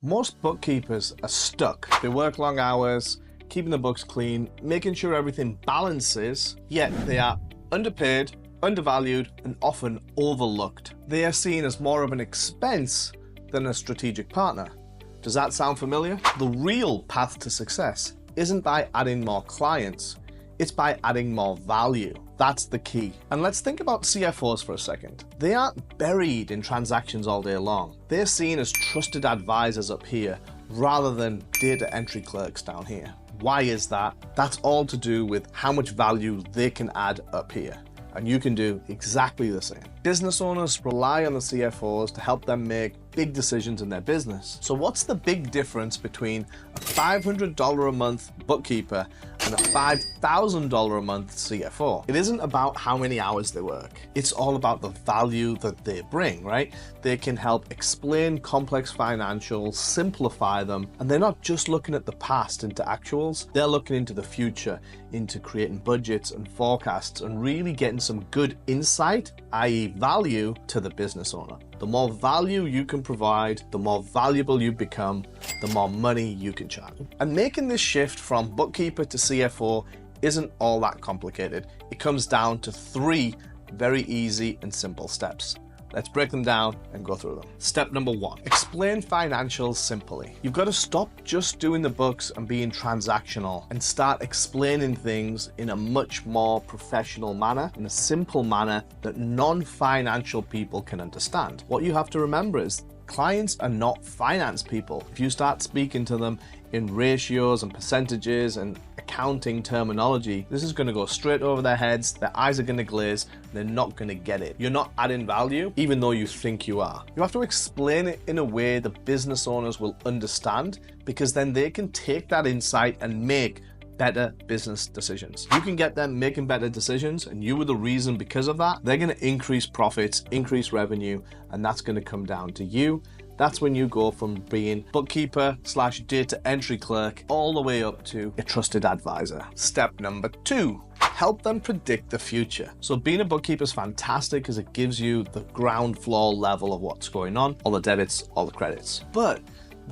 Most bookkeepers are stuck. They work long hours, keeping the books clean, making sure everything balances, yet they are underpaid, undervalued, and often overlooked. They are seen as more of an expense than a strategic partner. Does that sound familiar? The real path to success isn't by adding more clients, it's by adding more value. That's the key. And let's think about CFOs for a second. They aren't buried in transactions all day long. They're seen as trusted advisors up here rather than data entry clerks down here. Why is that? That's all to do with how much value they can add up here. And you can do exactly the same. Business owners rely on the CFOs to help them make big decisions in their business. So what's the big difference between a $500 a month bookkeeper and a $5,000 a month CFO? It isn't about how many hours they work. It's all about the value that they bring, right? They can help explain complex financials, simplify them, and they're not just looking at the past into actuals, they're looking into the future, into creating budgets and forecasts and really getting some good insight, i.e. value, to the business owner. The more value you can provide, the more valuable you become, the more money you can charge. And making this shift from bookkeeper to CFO isn't all that complicated. It comes down to 3 very easy and simple steps. Let's break them down and go through them. Step number 1, explain financials simply. You've got to stop just doing the books and being transactional and start explaining things in a much more professional manner, in a simple manner that non-financial people can understand. What you have to remember is clients are not finance people. If you start speaking to them in ratios and percentages and accounting terminology, this is going to go straight over their heads, their eyes are going to glaze, and they're not going to get it. You're not adding value, even though you think you are. You have to explain it in a way the business owners will understand, because then they can take that insight and make better business decisions. You can get them making better decisions, and you were the reason because of that. They're going to increase profits, increase revenue, and that's going to come down to you. That's when you go from being bookkeeper / data entry clerk all the way up to a trusted advisor. Step number 2, help them predict the future. So being a bookkeeper is fantastic because it gives you the ground floor level of what's going on, all the debits, all the credits. But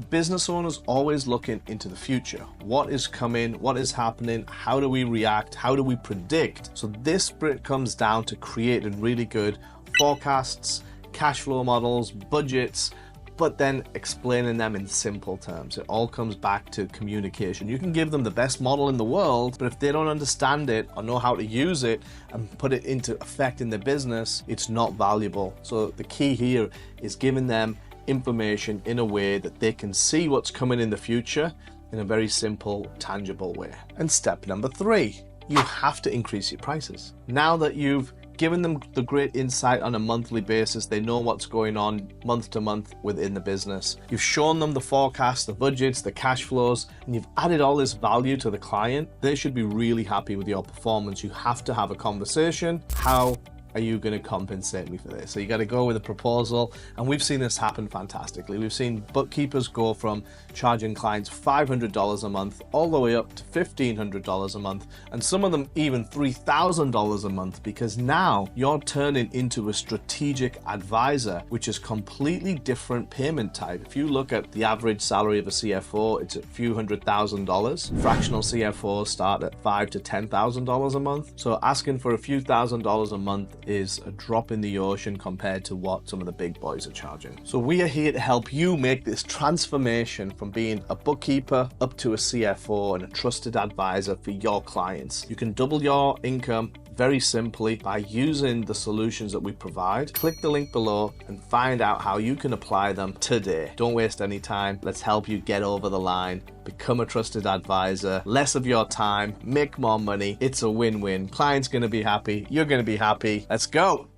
business owners always looking into the future. What is coming? What is happening? How do we react? How do we predict? So this bit comes down to creating really good forecasts, cash flow models, budgets, but then explaining them in simple terms. It all comes back to communication. You can give them the best model in the world, but if they don't understand it or know how to use it and put it into effect in their business, it's not valuable. So the key here is giving them information in a way that they can see what's coming in the future in a very simple, tangible way. And step number 3, you have to increase your prices. Now that you've given them the great insight on a monthly basis, they know what's going on month to month within the business. You've shown them the forecast, the budgets, the cash flows, and you've added all this value to the client. They should be really happy with your performance. You have to have a conversation. How are you going to compensate me for this? So you got to go with a proposal, and we've seen this happen fantastically. We've seen bookkeepers go from charging clients $500 a month all the way up to $1,500 a month, and some of them even $3,000 a month, because now you're turning into a strategic advisor, which is completely different payment type. If you look at the average salary of a CFO, it's a few $100,000. Fractional CFOs start at $5,000 to $10,000 a month. So asking for a few $1,000s a month is a drop in the ocean compared to what some of the big boys are charging. So we are here to help you make this transformation from being a bookkeeper up to a CFO and a trusted advisor for your clients. You can double your income very simply by using the solutions that we provide. Click the link below and find out how you can apply them today. Don't waste any time. Let's help you get over the line, become a trusted advisor, less of your time, make more money. It's a win-win. Client's going to be happy. You're going to be happy. Let's go.